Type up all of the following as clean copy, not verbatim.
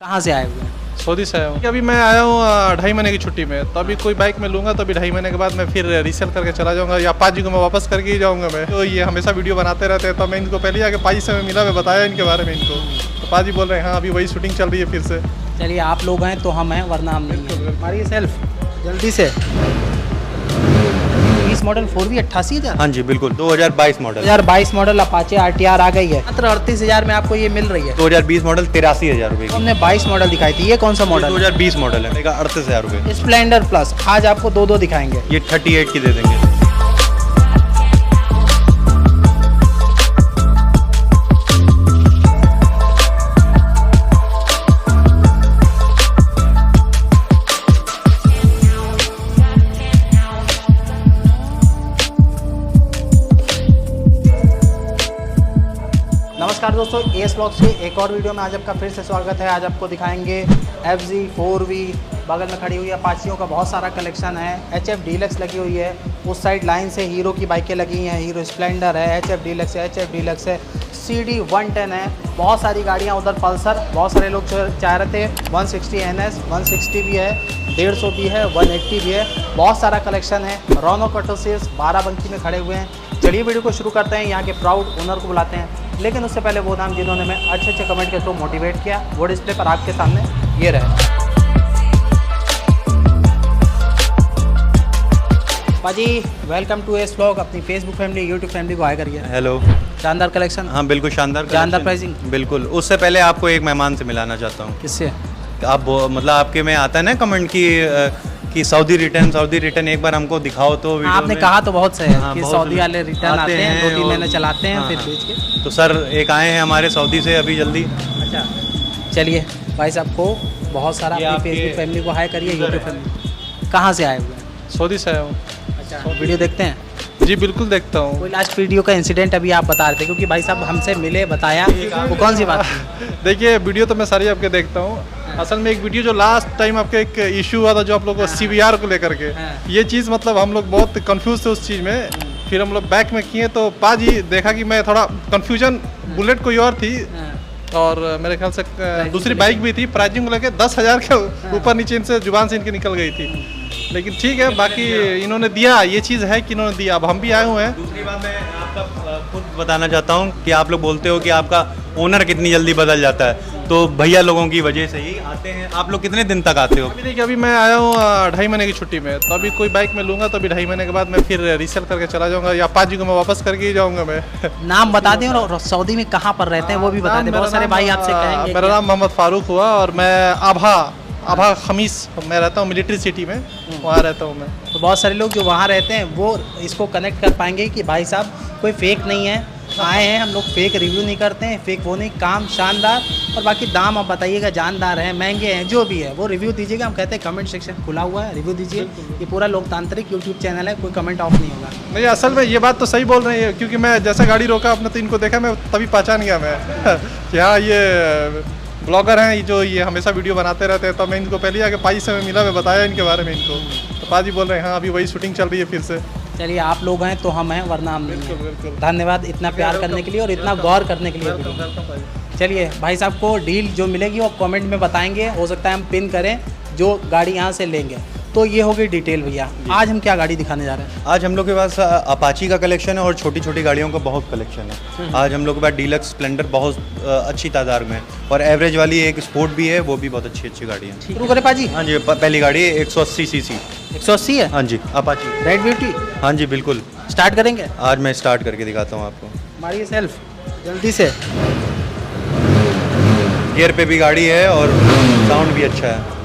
कहाँ से आए हुए हैं? सऊदी से आया हूँ। अभी मैं आया हूँ 2.5 महीने की छुट्टी में, तो अभी कोई बाइक में लूँगा तो अभी 2.5 महीने के बाद मैं फिर रीसेल करके चला जाऊँगा, या पाजी को मैं वापस करके ही जाऊँगा। मैं तो ये हमेशा वीडियो बनाते रहते हैं, तो मैं इनको पहले आके पाजी से मैं मिला, मैं बताया इनके बारे में इनको, तो पाजी बोल रहे हैं हाँ अभी वही शूटिंग चल रही है फिर से। चलिए आप लोग हैं तो हम हैं, वरना हम नहीं हैं। हमारी सेल्फ जल्दी से 20 मॉडल 4V 88,000। हाँ जी बिल्कुल, 2022 मॉडल। 2022 मॉडल अपाचे RTR आ गई है, मात्र 38,000 में आपको ये मिल रही है। 2020 मॉडल 83,000 रुपये तो की। हमने 22 मॉडल दिखाई थी, ये कौन सा मॉडल? 2020 मॉडल है, 38,000 रुपये। स्प्लेंडर प्लस आज आपको दो दिखाएंगे। ये 38 की दे देंगे। नमस्कार दोस्तों, एस ब्लॉग्स के एक और वीडियो में आज आपका फिर से स्वागत है। आज आपको दिखाएंगे FZ 4V, बगल में खड़ी हुई अपाचियों का बहुत सारा कलेक्शन है। HF डीलक्स लगी हुई है, उस साइड लाइन से हीरो की बाइकें लगी हैं, हीरो स्प्लेंडर है, HF डीलक्स है, CD 110 है, बहुत सारी गाड़ियाँ उधर पल्सर। बहुत सारे लोग चाह रहे थे 160 NS 160 भी है, 150 भी है, 180 भी है, बहुत सारा कलेक्शन है। रौनक ऑटोसेल्स बाराबंकी में खड़े हुए हैं। चलिए वीडियो को शुरू करते हैं। यहाँ के प्राउड ओनर को बुलाते हैं, लेकिन उससे पहले वो नाम जिन्होंने हमें अच्छे कमेंट के थ्रू मोटिवेट किया, वो डिस्प्ले पर आपके सामने ये रहे। पाजी वेलकम टू एस ब्लॉग। अपनी फेसबुक फैमिली, यूट्यूब फैमिली को हाय करिए। हेलो। शानदार कलेक्शन। हाँ बिल्कुल शानदार शानदार प्राइसिंग। बिल्कुल। उससे पहले आपको एक मेहमान से मिलाना चाहता हूँ। किससे? आप मतलब आपके में आता है ना कमेंट कि सऊदी रिटर्न एक बार हमको दिखाओ तो वीडियो आपने में। कहा तो बहुत सही है हाँ, कि बहुत सऊदी वाले रिटर्न आते हैं, 2-3 महीने चलाते हैं, हाँ, फिर हाँ। बेच के। तो सर एक आए हैं हमारे सऊदी से अभी जल्दी। अच्छा चलिए भाई साहब को बहुत सारा ये अपनी आपके फेसबुक फैमिली को हाय करिए, यूज़र यूट्यूब फैमिली। कहाँ से आए हुए हैं? सऊदी से आया हूँ। अच्छा वीडियो देखते हैं? जी बिल्कुल देखता हूँ। कोई लास्ट वीडियो का इंसिडेंट अभी आप बता रहे थे, क्योंकि भाई साहब हमसे मिले, बताया, वो कौन सी बात थी? देखिए वीडियो तो मैं सारी आपके देखता हूँ। असल में एक वीडियो जो लास्ट टाइम आपके एक इशू हुआ था, जो आप लोग को CBR को लेकर के, ये चीज़ मतलब हम लोग बहुत कंफ्यूज थे उस चीज़ में। फिर हम लोग बैक में किए तो पाजी देखा कि मैं थोड़ा कंफ्यूजन, बुलेट कोई और थी और मेरे ख्याल से दूसरी बाइक भी थी। प्राइसिंग को लेकर 10,000 के ऊपर नीचे इनसे जुबान से इनकी निकल गई थी, लेकिन ठीक है, बाकी इन्होंने दिया, ये चीज़ है कि इन्होंने दिया। अब हम भी आए हुए हैं। दूसरी बात मैं आपका खुद बताना चाहता हूँ कि आप लोग बोलते हो कि आपका ओनर कितनी जल्दी बदल जाता है, तो भैया लोगों की वजह से ही आते हैं। आप लोग कितने दिन तक आते हो? अभी देखिए, अभी मैं आया हूँ 2.5 महीने की छुट्टी में, तो अभी कोई बाइक में लूँगा तो अभी 2.5 महीने के बाद मैं फिर रीसेल करके चला जाऊँगा, या पाजी को मैं वापस करके ही जाऊँगा। मैं नाम बता दें और सऊदी में कहाँ पर रहते हैं वो भी बता दें। बहुत सारे भाई आपसे कहेंगे। मेरा नाम मोहम्मद फारूक हुआ और मैं आभा खमीस मैं रहता हूँ, मिलिट्री सिटी में, वहाँ रहता हूँ मैं। तो बहुत सारे लोग जो वहाँ रहते हैं वो इसको कनेक्ट कर पाएंगे कि भाई साहब कोई फेक नहीं है, आए हैं हम लोग, फेक रिव्यू नहीं करते हैं, फेक वो नहीं, काम शानदार। और बाकी दाम आप बताइएगा, जानदार हैं, महंगे हैं, जो भी है वो रिव्यू दीजिएगा। हम कहते हैं कमेंट सेक्शन खुला हुआ है, रिव्यू दीजिए। ये पूरा लोकतांत्रिक यूट्यूब चैनल है, कोई कमेंट ऑफ नहीं होगा। नहीं, असल में ये बात तो सही बोल रही है, क्योंकि मैं जैसा गाड़ी रोका आपने तो इनको देखा, मैं तभी पहचान गया मैं कि हाँ ये ब्लॉगर हैं, जो ये हमेशा वीडियो बनाते रहते हैं। तो मैं इनको पहले आके पाजी से मैं मिला, मैं बताया इनके बारे में इनको, तो पाजी बोल रहे हैं हाँ अभी वही शूटिंग चल रही है फिर से। चलिए आप लोग हैं तो हम हैं, वरना हम नहीं हैं। धन्यवाद इतना प्यार करने के लिए और इतना गौर करने के लिए। चलिए भाई साहब को डील जो मिलेगी वो कमेंट में बताएंगे, हो सकता है हम पिन करें जो गाड़ी यहाँ से लेंगे। तो ये होगी डिटेल भैया। आज हम क्या गाड़ी दिखाने जा रहे हैं? आज हम लोग के पास अपाची का कलेक्शन है और छोटी छोटी गाड़ियों का बहुत कलेक्शन है। आज हम लोग के पास डीलक्स स्प्लेंडर बहुत अच्छी तादाद में है, और एवरेज वाली एक स्पोर्ट भी है, वो भी बहुत अच्छी गाड़ी है। शुरू करें पाजी? हाँ जी, पहली गाड़ी है 180 सीसी। 180 है? हाँ जी, अपाची रेड ब्यूटी। हाँ जी बिल्कुल। स्टार्ट करेंगे? आज मैं स्टार्ट करके दिखाता हूँ आपको। हमारी सेल्फ जल्दी से। गियर पे भी गाड़ी है और साउंड भी अच्छा है।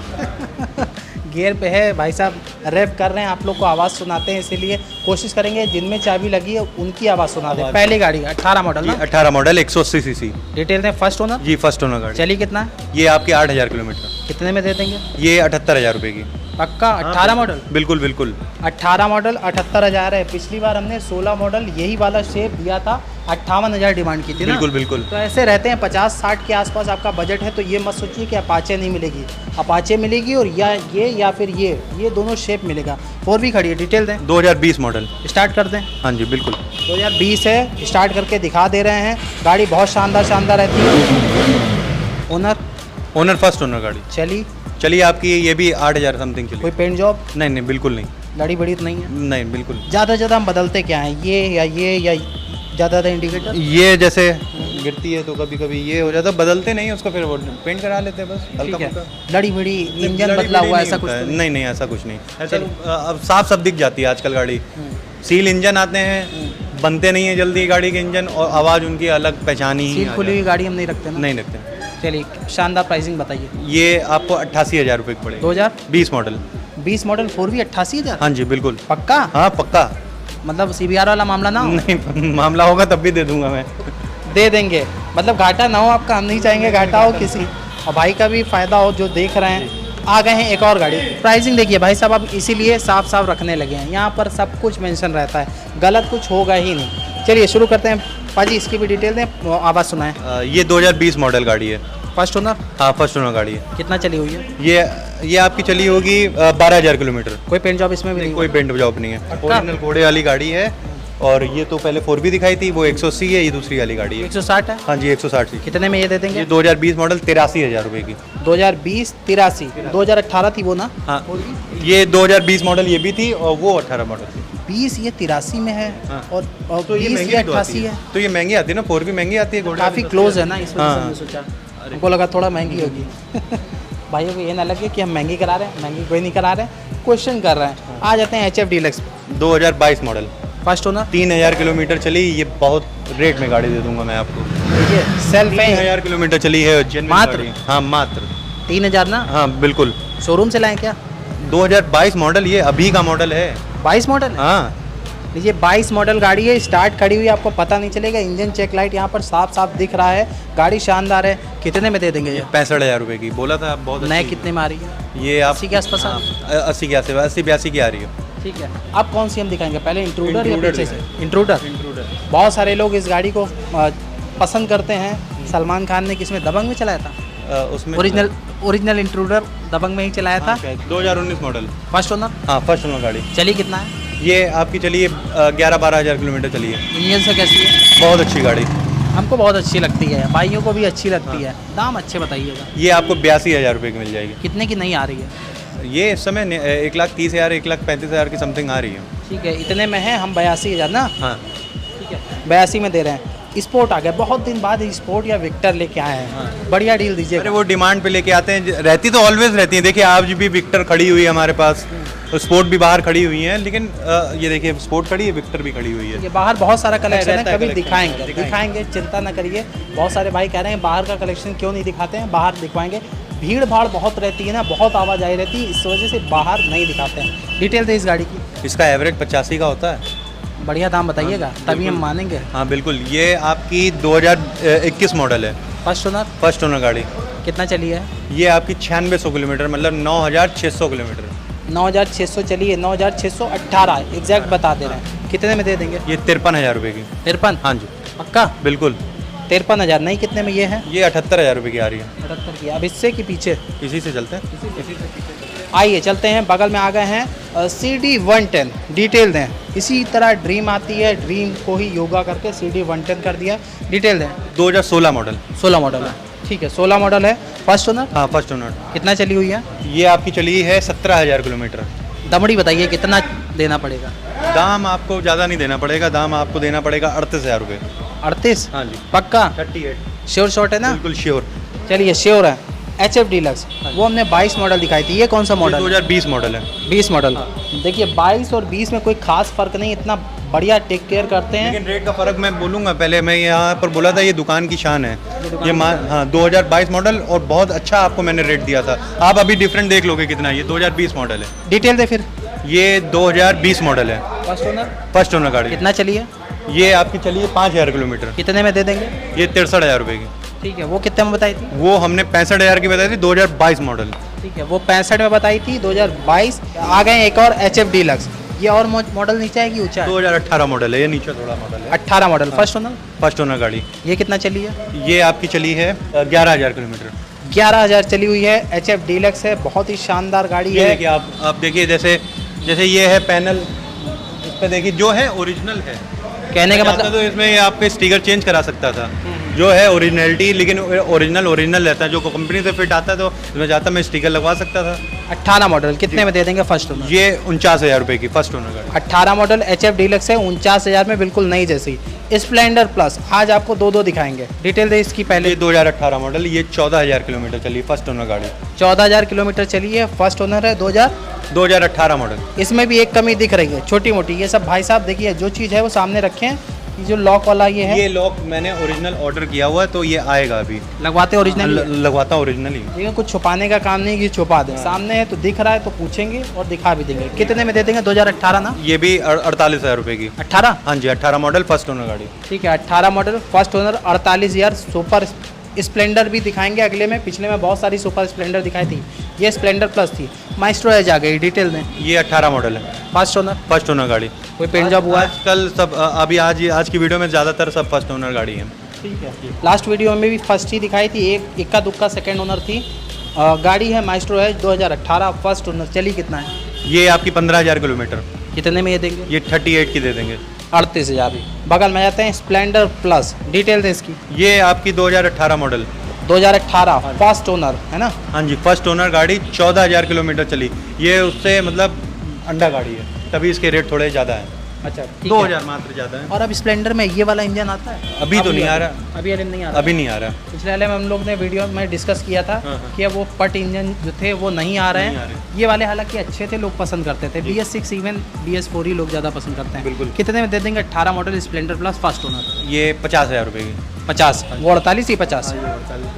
गियर पे है भाई साहब, रैप कर रहे हैं, आप लोग को आवाज़ सुनाते हैं, इसीलिए कोशिश करेंगे जिनमें चाबी लगी है उनकी आवाज़ सुना दें। पहली गाड़ी 18 मॉडल ना? 18 मॉडल 180 सीसी। डिटेल है फर्स्ट ओनर जी फर्स्ट ओनर गाड़ी। चलिए कितना है? ये आपके 8,000 किलोमीटर। कितने में दे देंगे? ये 78,000 रुपये की। पक्का 18 मॉडल? बिल्कुल बिल्कुल। 18 मॉडल 78,000 है। पिछली बार हमने 16 मॉडल यही वाला शेप दिया था, 58,000 डिमांड की थी ना? बिल्कुल बिल्कुल। तो ऐसे रहते हैं 50-60 के आसपास आपका बजट है, तो ये मत सोचिए कि अपाचे नहीं मिलेगी। अपाचे मिलेगी, और या फिर ये दोनों शेप मिलेगा। 4V खड़ी है, डिटेल दें। 2020 मॉडल। स्टार्ट कर दें? हाँ जी बिल्कुल। 2020 है, स्टार्ट करके दिखा दे रहे हैं। गाड़ी बहुत शानदार रहती है। ओनर ओनर फर्स्ट ओनर गाड़ी चली चलिए आपकी ये भी 8,000 समथिंग चली। कोई पेंट जॉब नहीं नहीं बिल्कुल नहीं, लड़ी बड़ी तो नहीं है? नहीं बिल्कुल। ज़्यादा से ज़्यादा हम बदलते क्या हैं, ये या ज़्यादा इंडिकेटर? ये जैसे गिरती है तो कभी कभी ये हो जाता है, बदलते नहीं उसको, फिर वो पेंट करा लेते हैं बस हल्का ठीक है। फुल्का। लड़ी बड़ी इंजन लड़ी बदला बड़ी हुआ नहीं ऐसा कुछ होता तो है। नहीं? नहीं नहीं ऐसा कुछ नहीं, ऐसा अब साफ सब दिख जाती है आजकल गाड़ी। सील इंजन आते हैं, बनते नहीं है जल्दी गाड़ी के इंजन, और आवाज़ उनकी अलग पहचानी ही सील आ खुली हुई जाती गाड़ी हम नहीं रखते ना? है। नहीं रखते। चलिए शानदार प्राइसिंग बताइए। ये आपको 88,000 रुपये की पड़ेगी। 2020 मॉडल। Model 4V 88,000? हाँ जी बिल्कुल। पक्का? हाँ पक्का। मतलब CBR वाला मामला ना हो? नहीं मामला होगा तब भी दे दूंगा मैं। दे देंगे, मतलब घाटा ना हो आपका, हम नहीं चाहेंगे घाटा हो किसी, और भाई का भी फ़ायदा हो जो देख रहे हैं। आ गए हैं एक और गाड़ी। प्राइसिंग देखिए भाई साहब, अब इसीलिए साफ साफ रखने लगे हैं, यहाँ पर सब कुछ मेंशन रहता है, गलत कुछ होगा ही नहीं। चलिए शुरू करते हैं पाजी, इसकी भी डिटेल दें, आवाज़ सुनाएं। ये 2020 मॉडल गाड़ी है। First owner? हाँ फर्स्ट ओनर गाड़ी है। कितना चली हुई है? ये आपकी चली होगी 12,000 किलोमीटर। कोई पेंट जॉब इसमें भी नहीं? कोई पेंट जॉब नहीं है, पक्का? ओरिजिनल घोड़े वाली गाड़ी है। और ये तो पहले 4V दिखाई थी, वो 180 है, ये दूसरी वाली गाड़ी है। 160 है? हाँ जी 160 की। कितने में ये दे देंगे? ये 2020 मॉडल 83,000 रुपये की। 2020 83, 2018 थी वो ना? हाँ ये 2020 मॉडल ये भी थी, और वो 18 मॉडल थी। 20 ये 83 में है, हाँ। और तो ये 20 महंगी ये तो आती 88 है। तो ये महंगी आती है ना, 4V महंगी आती है, घोड़े काफ़ी वाली क्लोज है ना, इस वजह से हाँ। हमने सोचा, हमको लगा थोड़ा महंगी होगी। भाइयों को ये ना लगे कि हम महंगी करा रहे हैं, महंगी कोई नहीं करा रहे हैं, क्वेश्चन कर रहे हैं। आ जाते हैं HF deluxe. 2022 model, first owner? 3,000 kilometre चली। ये बहुत रेट में गाड़ी दे दूंगा मैं आपको। ये सेल्फ है? 3,000 किलोमीटर चली है genuine मात्र? गाड़ी। हाँ मात्र 3000 ना? हाँ बिल्कुल। शोरूम से लाएं क्या? 2022 मॉडल, ये अभी का मॉडल है। 22 मॉडल है? हाँ ये 22 मॉडल गाड़ी है, स्टार्ट खड़ी हुई है, आपको पता नहीं चलेगा। इंजन चेक लाइट यहाँ पर साफ साफ दिख रहा है, गाड़ी शानदार है। कितने में दे देंगे ये? 65,000 रुपये की। बोला था आप बहुत नए अच्छी। कितने में आ रही है? ये आप 80 के आसपास आ रही है? 80 के आसपास, 80-82 की आ रही है। ठीक है, अब कौन सी हम दिखाएंगे, पहले इंट्रूडर या इंट्रूडर पीछे से? दिखाएं। इंट्रूडर। बहुत सारे लोग इस गाड़ी को पसंद करते हैं। सलमान खान ने किसमें, दबंग में चलाया था? उसमें ओरिजिनल इंट्रूडर दबंग में ही चलाया था। 2019 मॉडल। First owner? हाँ फर्स्ट ओनर गाड़ी। चली कितना है? ये आपकी चली है 11-12 हज़ार किलोमीटर चली है। इंजन से कैसी है? बहुत अच्छी गाड़ी। हमको बहुत अच्छी लगती है, भाइयों को भी अच्छी लगती है। दाम अच्छे बताइएगा। ये आपको 82,000 रुपये की मिल जाएगी। कितने की नहीं आ रही है? ये इस समय 1,30,000 1,35,000 की समथिंग आ रही है। ठीक है, इतने में है, हम 82,000 ना? हाँ ठीक है, 82 में दे रहे हैं। स्पोर्ट आ गया, बहुत दिन बाद स्पोर्ट या विक्टर लेके आए हैं। हाँ। बढ़िया डील दीजिए। अरे वो डिमांड पे लेके आते हैं, रहती तो ऑलवेज रहती है। देखिए आज भी विक्टर खड़ी हुई है हमारे पास, तो स्पोर्ट भी बाहर खड़ी हुई है, लेकिन ये देखिए स्पोर्ट खड़ी है, विक्टर भी खड़ी हुई है। ये बाहर बहुत सारा कलेक्शन है, रहता है कभी collection, दिखाएंगे, चिंता ना करिए। बहुत सारे भाई कह रहे हैं बाहर का कलेक्शन क्यों नहीं दिखाते हैं, बाहर दिखवाएंगे। भीड़ भाड़ बहुत रहती है ना, बहुत आवाजाही रहती है, इस वजह से बाहर नहीं दिखाते हैं। डिटेल दे इस गाड़ी की। इसका एवरेज 85 का होता है। बढ़िया दाम बताइएगा, तभी हम मानेंगे। हाँ बिल्कुल। ये आपकी 2021 मॉडल है। First owner? फर्स्ट ओनर गाड़ी। कितना चली है? ये आपकी 9600 किलोमीटर, मतलब 9,600 किलोमीटर। 9,600 चली है, 9,618 एग्जैक्ट बता दे रहे हैं। कितने में दे देंगे? ये 53,000 रुपये की। 53? हाँ जी पक्का? बिल्कुल। 53,000 नहीं, कितने में ये है? ये 78,000 रुपये की आ रही है। 78 की। अब इससे कि पीछे? इसी से चलते हैं। आइए चलते हैं, बगल में आ गए हैं CD 110। डिटेल दें। इसी तरह ड्रीम आती है, ड्रीम को ही योगा करके CD 110 कर दिया। डिटेल दें। 2016 मॉडल। 16 मॉडल है, ठीक है, 16 मॉडल है। First owner? हाँ फर्स्ट ओनर। कितना चली हुई है? ये आपकी चली है 17,000 किलोमीटर। दमड़ी बताइए कितना देना पड़ेगा? दाम आपको ज़्यादा नहीं देना पड़ेगा, दाम आपको देना पड़ेगा 38,000 रुपये। 38? हाँ जी पक्का? 38 श्योर शॉर्ट है ना? बिल्कुल श्योर। चलिए श्योर है। HF डीलक्स, वो हमने 22 मॉडल दिखाई थी, ये कौन सा मॉडल? 2020 मॉडल है। 20 मॉडल। देखिए 22 और 20 में कोई खास फर्क नहीं, इतना बढ़िया टेक केयर करते हैं। लेकिन रेट का फ़र्क मैं बोलूँगा, पहले मैं यहाँ पर बोला था ये दुकान की शान है। ये हाँ 2022 मॉडल, और बहुत अच्छा आपको मैंने रेट दिया था। आप अभी डिफरेंट देख लोगे कितना। ये 2020 मॉडल है। डिटेल दे फिर। ये 2020 मॉडल है। First owner? फर्स्ट ओनर गाड़ी। कितना चली है? ये आपकी चली है 5,000 किलोमीटर। कितने में दे देंगे? ये 63,000 रुपये की। ठीक है, वो कितने में बताई थी? वो हमने 65,000 की बताई थी, 2022 मॉडल। ठीक है, वो 65 में बताई थी, 2022। आ गए एक और HF डीलक्स। ये और मॉडल नीचे आएगी ऊंचा है? 2018 मॉडल है, ये नीचे थोड़ा मॉडल है। 18 model. First owner? First owner गाड़ी। ये कितना चली है? ये आपकी चली है 11,000 किलोमीटर। 11,000 चली हुई है। HF डीलक्स है, बहुत ही शानदार गाड़ी ये है। देखिए आप देखिए, जैसे ये है पैनल, इस पे देखिए जो है ओरिजिनल है। कहने का मतलब तो इसमें ये आपके स्टिकर चेंज करा सकता था, जो है ओरिजिनलिटी, लेकिन ओरिजिनल रहता है, जो कंपनी से फिट आता है। तो मैं चाहता मैं स्टिकर लगवा सकता था। 18 मॉडल कितने में दे देंगे फर्स्ट ओनर? ये 49,000 रुपये की फर्स्ट ओनर गाड़ी। 18 मॉडल HF डीलक्स है, 49,000 में बिल्कुल नई जैसी। स्प्लेंडर प्लस आज आपको दो दिखाएंगे, डिटेल दे इसकी पहले। ये 2018 मॉडल, ये 14,000 किलोमीटर चली, फर्स्ट ओनर गाड़ी। 14,000 किलोमीटर चली है, फर्स्ट ओनर है 2018 मॉडल। इसमें भी एक कमी दिख रही है छोटी मोटी। ये सब भाई साहब देखिए, जो चीज़ है वो सामने रखें। ये जो लॉक वाला ये है, ये लॉक मैंने ओरिजिनल ऑर्डर किया हुआ है, तो ये आएगा अभी। लगवाते ओरिजिनल? लगवाता ओरिजिनल ही। देखिए कुछ छुपाने का काम नहीं कि छुपा दें, सामने है तो दिख रहा है तो पूछेंगे और दिखा भी देंगे। कितने में दे देंगे? 2018 ना? ये भी 48,000 रुपये की। 18? हाँ जी, 18 मॉडल फर्स्ट ओनर गाड़ी। ठीक है, 18 model first owner 48,000। Super Splendor भी दिखाएंगे अगले में। पिछले में बहुत सारी सुपर स्प्लेंडर दिखाई थी, ये स्प्लेंडर प्लस थी। माइस्ट्रो एज आ गई, डिटेल में। ये 18 मॉडल है, फर्स्ट ओनर गाड़ी। कोई पेंट जॉब हुआ है? आजकल सब अभी आज की वीडियो में ज़्यादातर सब फर्स्ट ओनर गाड़ी है। ठीक है, लास्ट वीडियो में भी फर्स्ट ही दिखाई थी, एक इक्का दुक्का सेकेंड ओनर थी। गाड़ी है माइस्ट्रो एज 2018 फर्स्ट ओनर। चली कितना है? ये आपकी 15,000 किलोमीटर। कितने में ये देंगे? ये 38 की दे देंगे। 38,000। बगल में जाते हैं स्प्लेंडर प्लस, डिटेल है इसकी। ये आपकी 2018 मॉडल, 2018 फर्स्ट ओनर है ना? हाँ जी, फर्स्ट ओनर गाड़ी, 14,000 किलोमीटर चली। ये उससे मतलब अंडा गाड़ी है, तभी इसके रेट थोड़े ज़्यादा हैं। अच्छा, 2,000 मात्र ज़्यादा है। और अब स्प्लेंडर में ये वाला इंजन आता है? अभी तो नहीं आ रहा, अभी नहीं आ रहा, अभी नहीं आ रहा। पिछले वाले में हम लोग ने वीडियो में डिस्कस किया था कि अब वो पट इंजन जो थे वो नहीं आ रहे हैं। ये वाले हालांकि अच्छे थे, लोग पसंद करते थे। BS6 इवन BS4 ही लोग ज़्यादा पसंद करते हैं। बिल्कुल। कितने में दे देंगे? 18 model Splendor plus first owner. ये 50,000 रुपये की। 50? वो 48 ही 50।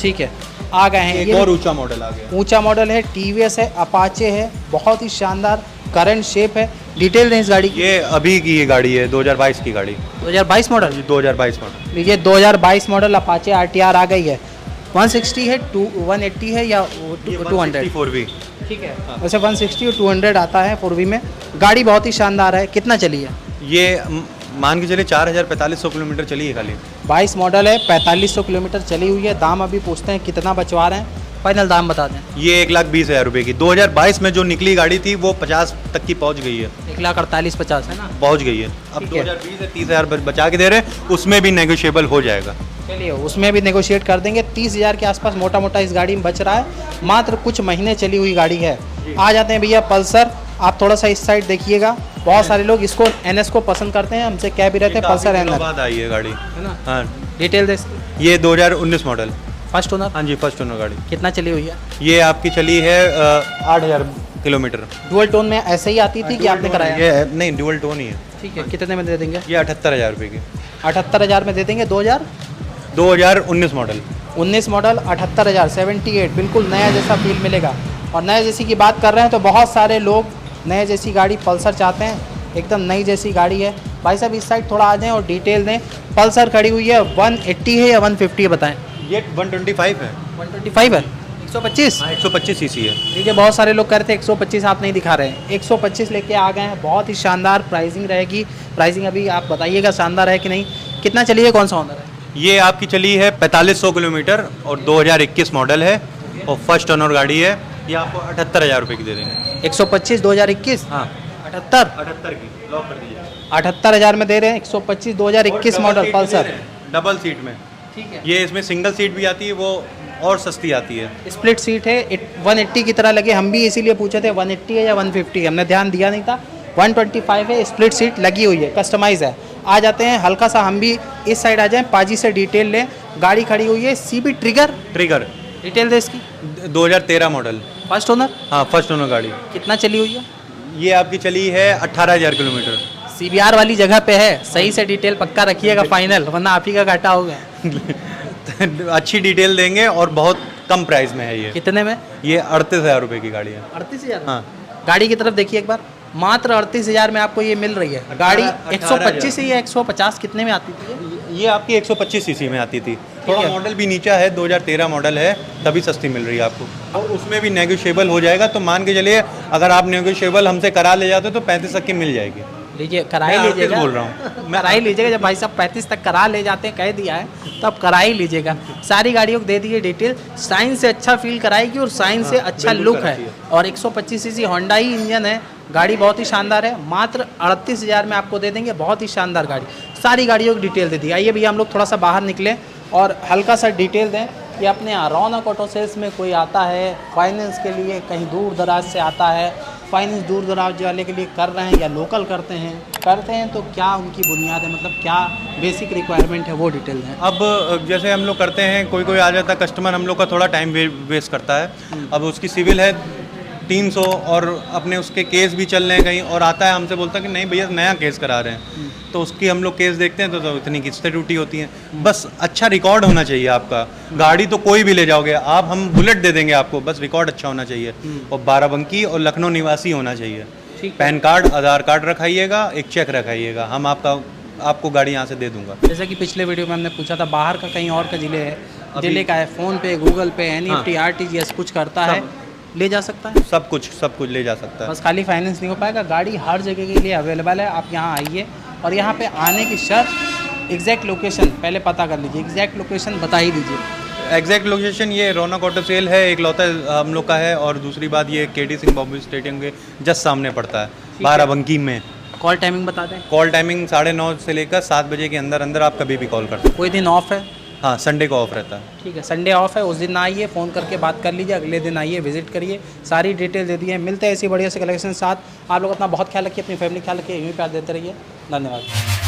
ठीक है, आ गए हैं। एक और ऊंचा मॉडल आ गया। ऊंचा मॉडल है, TVS है, अपाचे है, बहुत ही शानदार करंट शेप है। डिटेल दें इस गाड़ी की। ये अभी की ये गाड़ी है, 2022 की गाड़ी। 2022 मॉडल? 2022 मॉडल। ये 2022 मॉडल अपाचे RTR आ गई है। 160 है, 180 है या 200? 4V। ठीक है, वैसे 160 और 200 आता है 4V में। गाड़ी बहुत ही शानदार है। कितना चली है ये? मान के चलिए 4,4500 किलोमीटर चली है खाली। 22 मॉडल है, 4500 किलोमीटर चली हुई है। दाम अभी पूछते हैं कितना बचवा रहे हैं, फाइनल दाम बता दें। ये 1,20,000 रुपये की 2022 में जो निकली गाड़ी थी वो 50 तक की पहुंच गई है। 1,48,50 है ना? पहुंच गई है। अब ठीक है। 2020 है, 30,000 बचा के दे रहे हैं, उसमें भी नेगोशिएबल हो जाएगा। चलिए उसमें भी नेगोशिएट कर देंगे। 30,000 के आसपास मोटा मोटा इस गाड़ी में बच रहा है। मात्र कुछ महीने चली हुई गाड़ी है। आ जाते हैं भैया पल्सर। आप थोड़ा सा इस साइड देखिएगा, बहुत सारे लोग इसको NS को पसंद करते हैं, हमसे कह भी रहते हैं पल्सर NS बाद आई है गाड़ी, है ना? हाँ। डिटेल दे। ये 2019 मॉडल, फर्स्ट ओनर? हाँ जी, फर्स्ट ओनर गाड़ी। कितना चली हुई है? ये आपकी चली है 8,000 किलोमीटर। डुअल टोन में ऐसे ही आती थी कि आपने कराया? ये नहीं, डुअल टोन ही है। ठीक है, कितने में दे देंगे? ये 78,000 रुपये की। 78,000 में दे देंगे। 2019 मॉडल। 19 मॉडल 78,000, 78, बिल्कुल नया जैसा फील मिलेगा। और नए जैसी की बात कर रहे हैं तो बहुत सारे लोग नए जैसी गाड़ी पल्सर चाहते हैं, एकदम नई जैसी गाड़ी है। भाई साहब इस साइड थोड़ा आ जाएं और डिटेल दें। पल्सर खड़ी हुई है, 180 है या 150 है बताएं? ये 125 है। 125 है, 125? 125 सीसी है। ठीक है, बहुत सारे लोग कह रहे थे 125 आप नहीं दिखा रहे हैं। 125 लेके आ गए हैं। बहुत ही शानदार प्राइसिंग रहेगी। प्राइसिंग अभी आप बताइएगा शानदार है कि नहीं। कितना चली है, कौन सा ऑनर है? ये आपकी चली है 4500 किलोमीटर और 2021 मॉडल है और फर्स्ट ओनर गाड़ी है। ये आपको 78,000 रुपये की दे देंगे। 125 2021? हाँ, 78 की लॉक कर दीजिए। 78,000 में दे रहे हैं। 125 2021 मॉडल पल्सर, डबल सीट में। ठीक है। ये इसमें सिंगल सीट भी आती है, वो और सस्ती आती है। स्प्लिट सीट है, 180 की तरह लगे। हम भी इसीलिए पूछे थे 180 है या 150, हमने ध्यान दिया नहीं था। 125 है, स्प्लिट सीट लगी हुई है, कस्टमाइज है। आ जाते हैं हल्का सा, हम भी इस साइड आ जाएं, पाजी से डिटेल लें। गाड़ी खड़ी हुई है, CB ट्रिगर। डिटेल दे इसकी। 2013 मॉडल, फर्स्ट ओनर? हाँ, फर्स्ट ओनर गाड़ी। कितना चली हुई है? ये आपकी चली है 18,000 किलोमीटर। CBR वाली जगह पे है, सही से डिटेल पक्का रखिएगा फाइनल, वरना आप ही का घाटा हो गया। अच्छी डिटेल देंगे और बहुत कम प्राइस में है ये। कितने में? ये 38,000 रुपये की गाड़ी है। 38,000? हाँ। गाड़ी की तरफ देखिए एक बार, मात्र 38,000 में आपको ये मिल रही है। गाड़ी 125 से या 150 कितने में आती थी? ये आपकी 125 सीसी में आती थी। थोड़ा मॉडल भी नीचा है, 2013 मॉडल है, तभी सस्ती मिल रही है आपको। और उसमें भी नेगोशिएबल हो जाएगा, तो मान के चलिए अगर आप नेगोशिएबल हमसे करा ले जाते तो 35 तक की मिल जाएगी। लीजिए, करा ही मैं लीजिएगा। बोल रहा हूँ, करा ही लीजिएगा। जब भाई साहब 35 तक करा ले जाते हैं, कह दिया है, तो आप करा ही लीजिएगा। सारी गाड़ियों को दे दिए डिटेल। साइन से अच्छा फील कराएगी और साइन से अच्छा लुक है। और 125 सीसी होंडा ही इंजन है। गाड़ी बहुत ही शानदार है। मात्र 38,000 में आपको दे देंगे। बहुत ही शानदार गाड़ी। सारी गाड़ियों की डिटेल दे दी। आइए भैया हम लोग थोड़ा सा बाहर निकले और हल्का सा डिटेल दें कि अपने यहाँ रौनक ऑटो सेल्स में कोई आता है फाइनेंस के लिए, कहीं दूर दराज से आता है, फाइनेंस दूर दराज वाले के लिए कर रहे हैं या लोकल करते हैं तो क्या उनकी बुनियाद है, मतलब क्या बेसिक रिक्वायरमेंट है, वो डिटेल दें। अब जैसे हम लोग करते हैं, कोई आ जाता है कस्टमर, हम लोग का थोड़ा टाइम वेस्ट करता है। अब उसकी सिविल है 300 और अपने उसके केस भी चल रहे हैं कहीं, और आता है हमसे बोलता है कि नहीं भैया नया केस करा रहे हैं, तो उसकी हम लोग केस देखते हैं तो इतनी किस्तें टूटी होती हैं। बस अच्छा रिकॉर्ड होना चाहिए आपका। गाड़ी तो कोई भी ले जाओगे आप, हम बुलेट दे देंगे आपको, बस रिकॉर्ड अच्छा होना चाहिए और बाराबंकी और लखनऊ निवासी होना चाहिए। पैन कार्ड, आधार कार्ड रखाइएगा, एक चेक रखाइएगा, हम आपको गाड़ी यहाँ से दे दूंगा। जैसा कि पिछले वीडियो में हमने पूछा था, बाहर का कहीं और का जिले का है, फ़ोन पे, गूगल पे, NEFT, RTGS कुछ करता है, ले जा सकता है, सब कुछ ले जा सकता है। बस खाली फाइनेंस नहीं हो पाएगा। गाड़ी हर जगह के लिए अवेलेबल है, आप यहाँ आइए और यहाँ पे आने की शर्त एग्जैक्ट लोकेशन पहले पता कर लीजिए। एग्जैक्ट लोकेशन बता ही दीजिए। एग्जैक्ट लोकेशन ये रौनक ऑटो सेल है, एक लौता हम लोग का है, और दूसरी बात ये KD सिंह बॉबी स्टेडियम के जस्ट सामने पड़ता है, बाराबंकी में। कॉल टाइमिंग बता दें। कॉल टाइमिंग 9:30 से लेकर 7 बजे के अंदर अंदर आप कभी भी कॉल कर सकते हैं। कोई दिन ऑफ है? हाँ, संडे को ऑफ रहता है। ठीक है, संडे ऑफ है, उस दिन ना आइए, फ़ोन करके बात कर लीजिए, अगले दिन आइए, विजिट करिए, सारी डिटेल दे दी है। मिलते हैं ऐसी बढ़िया से कलेक्शन के साथ। आप लोग अपना बहुत ख्याल रखिए, अपनी फैमिली ख्याल रखिए, यूँ प्यार देते रहिए। धन्यवाद।